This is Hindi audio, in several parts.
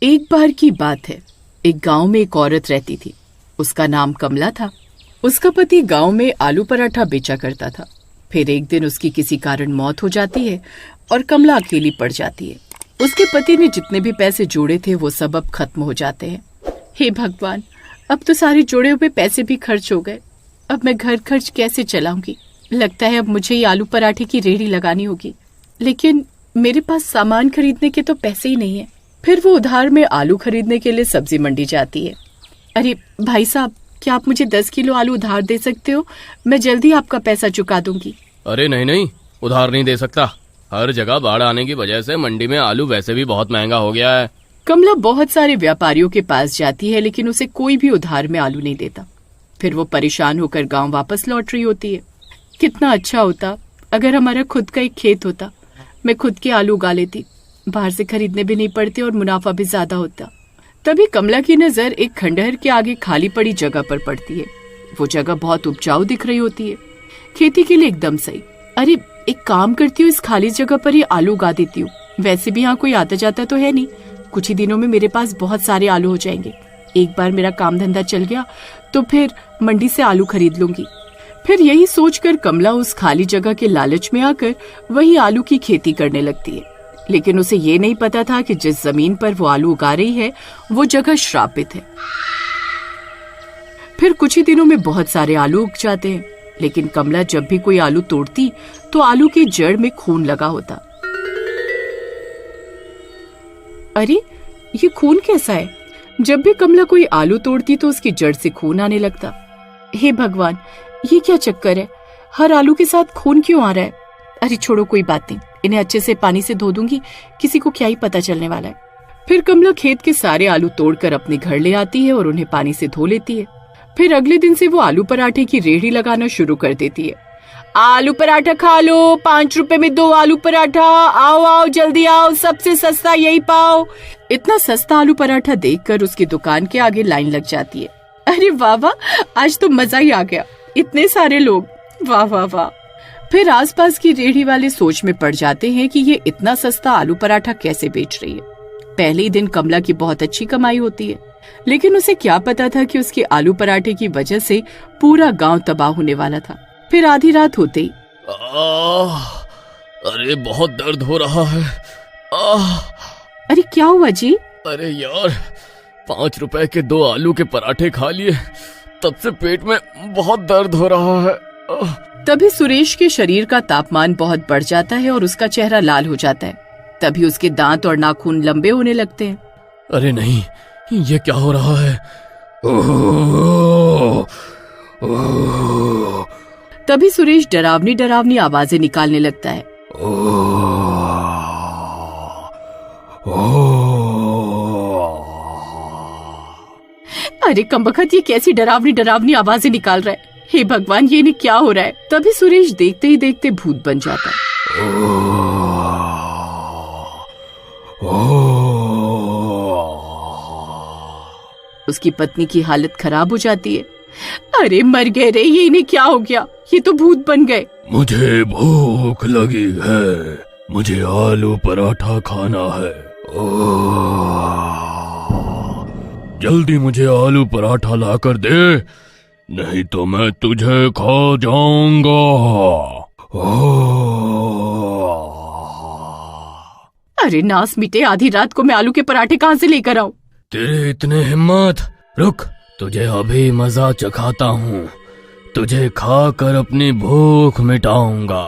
एक बार की बात है। एक गांव में एक औरत रहती थी। उसका नाम कमला था। उसका पति गांव में आलू पराठा बेचा करता था। फिर एक दिन उसकी किसी कारण मौत हो जाती है और कमला अकेली पड़ जाती है। उसके पति ने जितने भी पैसे जोड़े थे वो सब अब खत्म हो जाते हैं। हे भगवान, अब तो सारे जोड़े हुए पैसे भी खर्च हो गए। अब मैं घर खर्च कैसे चलाऊंगी? लगता है अब मुझे ये आलू पराठे की रेहड़ी लगानी होगी, लेकिन मेरे पास सामान खरीदने के तो पैसे ही नहीं है। फिर वो उधार में आलू खरीदने के लिए सब्जी मंडी जाती है। अरे भाई साहब, क्या आप मुझे 10 किलो आलू उधार दे सकते हो? मैं जल्दी आपका पैसा चुका दूंगी। अरे नहीं नहीं, उधार नहीं दे सकता। हर जगह बाढ़ आने की वजह से मंडी में आलू वैसे भी बहुत महंगा हो गया है। कमला बहुत सारे व्यापारियों के पास जाती है, लेकिन उसे कोई भी उधार में आलू नहीं देता। फिर वो परेशान होकर गांव वापस लौट रही होती है। कितना अच्छा होता अगर हमारा खुद का एक खेत होता। मैं खुद के आलू उगा लेती, बाहर से खरीदने भी नहीं पड़ते और मुनाफा भी ज्यादा होता। तभी कमला की नजर एक खंडहर के आगे खाली पड़ी जगह पर पड़ती है। वो जगह बहुत उपजाऊ दिख रही होती है, खेती के लिए एकदम सही। अरे एक काम करती हूँ, इस खाली जगह पर ही आलू उगा देती हूँ। वैसे भी यहाँ कोई आता जाता तो है नहीं। कुछ ही दिनों में मेरे पास बहुत सारे आलू हो जाएंगे। एक बार मेरा काम धंधा चल गया तो फिर मंडी से आलू खरीद लूंगी। फिर यही सोचकर कमला उस खाली जगह के लालच में आकर वही आलू की खेती करने लगती है। लेकिन उसे ये नहीं पता था कि जिस जमीन पर वो आलू उगा रही है वो जगह श्रापित है। फिर कुछ ही दिनों में बहुत सारे आलू उग जाते हैं, लेकिन कमला जब भी कोई आलू तोड़ती तो आलू की जड़ में खून लगा होता। अरे ये खून कैसा है? जब भी कमला कोई आलू तोड़ती तो उसकी जड़ से खून आने लगता। हे भगवान, ये क्या चक्कर है? हर आलू के साथ खून क्यों आ रहा है? अरे छोड़ो, कोई बात नहीं, इन्हें अच्छे से पानी से धो दूंगी, किसी को क्या ही पता चलने वाला है। फिर कमला खेत के सारे आलू तोड़कर अपने घर ले आती है और उन्हें पानी से धो लेती है। फिर अगले दिन से वो आलू पराठे की रेहड़ी लगाना शुरू कर देती है। आलू पराठा खा लो, 5 रुपए में 2 आलू पराठा, आओ आओ जल्दी आओ, सबसे सस्ता यही पाओ। इतना सस्ता आलू पराठा देखकर उसकी दुकान के आगे लाइन लग जाती है। अरे वाह वाह, आज तो मजा ही आ गया, इतने सारे लोग, वाह वाह वाह। फिर आसपास की रेहड़ी वाले सोच में पड़ जाते हैं कि ये इतना सस्ता आलू पराठा कैसे बेच रही है। पहले ही दिन कमला की बहुत अच्छी कमाई होती है, लेकिन उसे क्या पता था कि उसके आलू पराठे की वजह से पूरा गांव तबाह होने वाला था। फिर आधी रात होते ही अरे बहुत दर्द हो रहा है। अरे क्या हुआ जी? अरे यार, 5 रुपए के 2 आलू के पराठे खा लिए, तब से पेट में बहुत दर्द हो रहा है। तभी सुरेश के शरीर का तापमान बहुत बढ़ जाता है और उसका चेहरा लाल हो जाता है। तभी उसके दांत और नाखून लंबे होने लगते हैं। अरे नहीं, ये क्या हो रहा है? तभी सुरेश डरावनी डरावनी आवाजें निकालने लगता है। अरे कमबख्त, ये कैसी डरावनी डरावनी आवाजें निकाल रहा है? हे भगवान, ये नहीं क्या हो रहा है? तभी सुरेश देखते ही देखते भूत बन जाता है। उसकी पत्नी की हालत खराब हो जाती है। अरे मर गए रे, ये इन्हें क्या हो गया? ये तो भूत बन गए। मुझे भूख लगी है, मुझे आलू पराठा खाना है। जल्दी मुझे आलू पराठा लाकर दे, नहीं तो मैं तुझे खा जाऊंगा। अरे नास मिटे, आधी रात को मैं आलू के पराठे कहाँ से लेकर आऊं? तेरे इतने हिम्मत, रुक, तुझे अभी मजा चखाता हूँ। तुझे खाकर अपनी भूख मिटाऊंगा।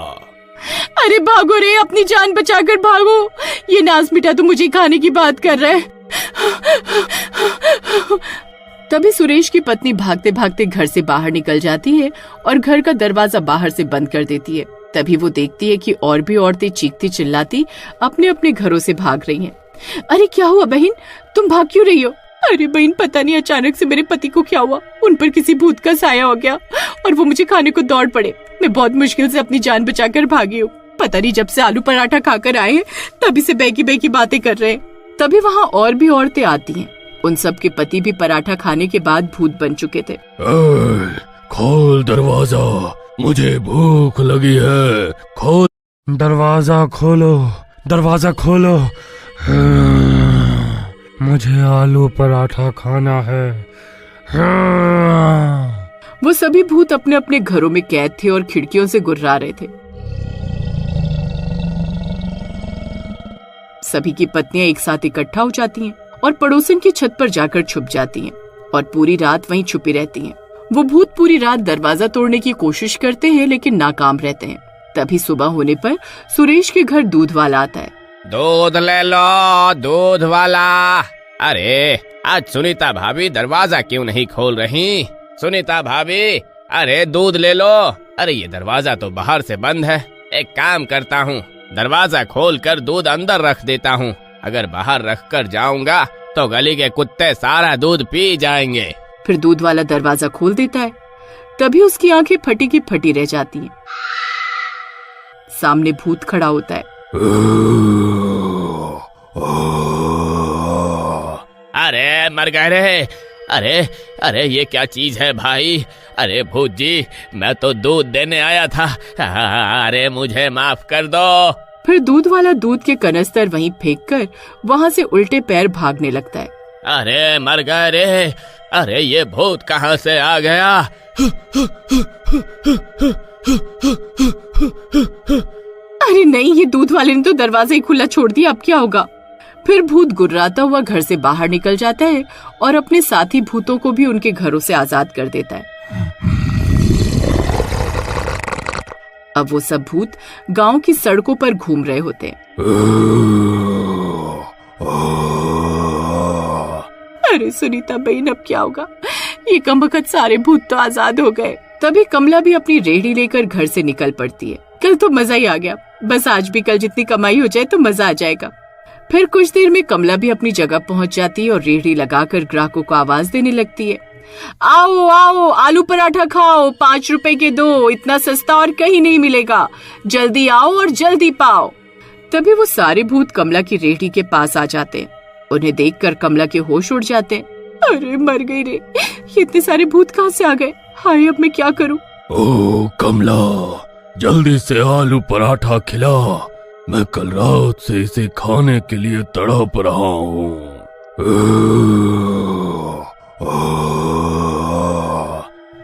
अरे भागो रे, अपनी जान बचाकर भागो। ये नास मिटा तो मुझे खाने की बात कर रहा है। तभी सुरेश की पत्नी भागते भागते घर से बाहर निकल जाती है और घर का दरवाजा बाहर से बंद कर देती है। तभी वो देखती है कि और भी औरतें चीखती चिल्लाती अपने अपने घरों से भाग रही हैं। अरे क्या हुआ बहन, तुम भाग क्यों रही हो? अरे बहन, पता नहीं अचानक से मेरे पति को क्या हुआ, उन पर किसी भूत का साया हो गया और वो मुझे खाने को दौड़ पड़े। मैं बहुत मुश्किल से अपनी जान बचाकर भागी हूँ। पता नहीं जब से आलू पराठा खाकर आए हैं तभी से बेकी बेकी बातें कर रहे हैं। तभी वहाँ और भी औरतें आती हैं। उन सब के पति भी पराठा खाने के बाद भूत बन चुके थे। खोल दरवाजा, मुझे भूख लगी है। खोल दरवाजा, खोलो दरवाजा खोलो। मुझे आलू पराठा खाना है। हाँ। वो सभी भूत अपने अपने घरों में कैद थे और खिड़कियों से गुर्रा रहे थे। सभी की पत्नियां एक साथ इकट्ठा हो जाती हैं और पड़ोसन की छत पर जाकर छुप जाती हैं और पूरी रात वहीं छुपी रहती हैं। वो भूत पूरी रात दरवाजा तोड़ने की कोशिश करते हैं लेकिन नाकाम रहते हैं। तभी सुबह होने पर सुरेश के घर दूध वाला आता है। दूध ले लो, दूध वाला। अरे आज सुनीता भाभी दरवाजा क्यों नहीं खोल रही? सुनीता भाभी, अरे दूध ले लो। अरे ये दरवाजा तो बाहर से बंद है। एक काम करता हूँ, दरवाजा खोलकर दूध अंदर रख देता हूँ। अगर बाहर रख कर जाऊंगा तो गली के कुत्ते सारा दूध पी जाएंगे। फिर दूध वाला दरवाजा खोल देता है। तभी उसकी आंखें फटी की फटी रह जाती हैं। सामने भूत खड़ा होता है। अरे मर गए रे। अरे अरे ये क्या चीज है भाई? अरे भूत जी, मैं तो दूध देने आया था। अरे मुझे माफ कर दो। फिर दूध वाला दूध के कनस्तर वहीं फेंककर वहां से उल्टे पैर भागने लगता है। अरे मर गए रे। अरे ये भूत कहाँ से आ गया? अरे नहीं, ये दूध वाले ने तो दरवाजा ही खुला छोड़ दिया, अब क्या होगा? फिर भूत गुर्राता हुआ घर से बाहर निकल जाता है और अपने साथी भूतों को भी उनके घरों से आजाद कर देता है। अब वो सब भूत गांव की सड़कों पर घूम रहे होते हैं। अरे सुनीता बहन, अब क्या होगा? ये कमबख्त सारे भूत तो आजाद हो गए। तभी कमला भी अपनी रेहड़ी लेकर घर से निकल पड़ती है। कल तो मजा ही आ गया, बस आज भी कल जितनी कमाई हो जाए तो मजा आ जाएगा। फिर कुछ देर में कमला भी अपनी जगह पहुंच जाती है और रेहड़ी लगाकर ग्राहकों को आवाज देने लगती है। आओ आओ, आलू पराठा खाओ, 5 रुपए के दो, इतना सस्ता और कहीं नहीं मिलेगा, जल्दी आओ और जल्दी पाओ। तभी वो सारे भूत कमला की रेहड़ी के पास आ जाते हैं। उन्हें देखकर कमला के होश उड़ जाते हैं। अरे मर गई रे, ये इतने सारे भूत कहाँ से आ गए? हाय, अब मैं क्या करूं? ओ कमला, जल्दी से आलू पराठा खिला। मैं कल रात से इसे खाने के लिए तड़प रहा हूँ।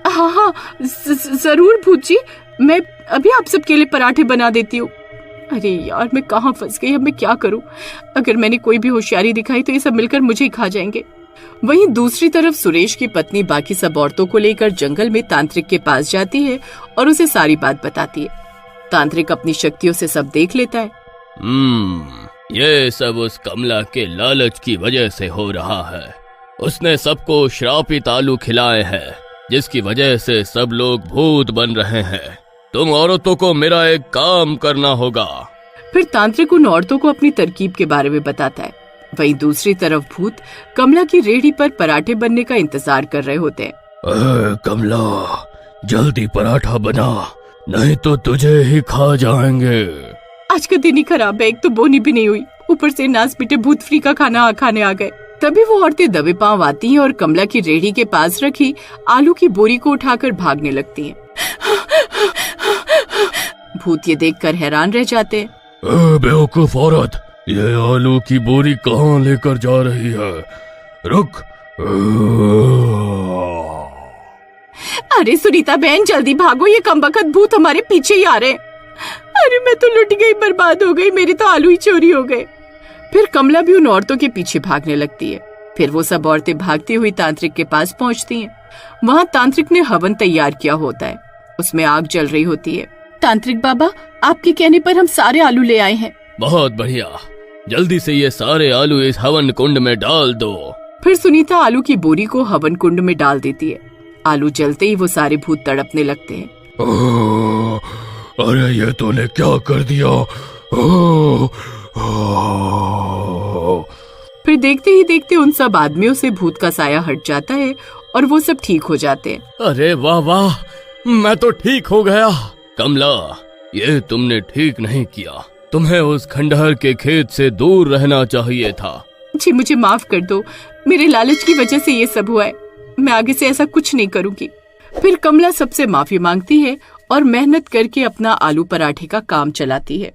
हाँ हाँ, जरूर भूत जी, मैं अभी आप सबके लिए पराठे बना देती हूँ। अरे यार, मैं कहाँ फंस गई, अब मैं क्या करूँ? अगर मैंने कोई भी होशियारी दिखाई तो ये सब मिलकर मुझे ही खा जाएंगे। वहीं दूसरी तरफ सुरेश की पत्नी बाकी सब औरतों को लेकर जंगल में तांत्रिक के पास जाती है और उसे सारी बात बताती है। तांत्रिक अपनी शक्तियों से सब देख लेता है। ये सब उस कमला के लालच की वजह से हो रहा है। उसने सबको श्रापित आलू खिलाए हैं, जिसकी वजह से सब लोग भूत बन रहे हैं। तुम औरतों को मेरा एक काम करना होगा। फिर तांत्रिक उन औरतों को अपनी तरकीब के बारे में बताता है। वहीं दूसरी तरफ भूत कमला की रेहड़ी पर पराठे बनने का इंतजार कर रहे होते हैं। कमला, जल्दी पराठा बना, नहीं तो तुझे ही खा जाएंगे। आज का दिन ही खराब है, एक तो बोनी भी नहीं हुई, ऊपर से नास पीटे भूत फ्री का खाना खाने आ गए। तभी वो औरतें दबे पांव आती हैं और कमला की रेहड़ी के पास रखी आलू की बोरी को उठाकर भागने लगती हैं। भूत ये देखकर हैरान रह जाते हैं। बेवकूफ औरत, ये आलू की बोरी कहाँ लेकर जा रही है? रुक। अरे सुनीता बहन, जल्दी भागो, ये कमबख्त भूत हमारे पीछे ही आ रहे हैं। अरे मैं तो लुट गई, बर्बाद हो गई, मेरे तो आलू ही चोरी हो गए। फिर कमला भी उन औरतों के पीछे भागने लगती है। फिर वो सब औरतें भागती हुई तांत्रिक के पास पहुंचती हैं। वहाँ तांत्रिक ने हवन तैयार किया होता है, उसमें आग जल रही होती है। तांत्रिक बाबा, आपके कहने पर हम सारे आलू ले आए हैं। बहुत बढ़िया, जल्दी से ये सारे आलू इस हवन कुंड में डाल दो। फिर सुनीता आलू की बोरी को हवन कुंड में डाल देती है। आलू जलते ही वो सारे भूत तड़पने लगते हैं। अरे ये तूने क्या कर दिया? फिर देखते ही देखते उन सब आदमियों से भूत का साया हट जाता है और वो सब ठीक हो जाते हैं। अरे वाह वाह, मैं तो ठीक हो गया। कमला, ये तुमने ठीक नहीं किया। तुम्हें उस खंडहर के खेत से दूर रहना चाहिए था। जी मुझे माफ कर दो, मेरे लालच की वजह से ये सब हुआ है। मैं आगे से ऐसा कुछ नहीं करूंगी। फिर कमला सबसे माफी मांगती है और मेहनत करके अपना आलू पराठे का काम चलाती है।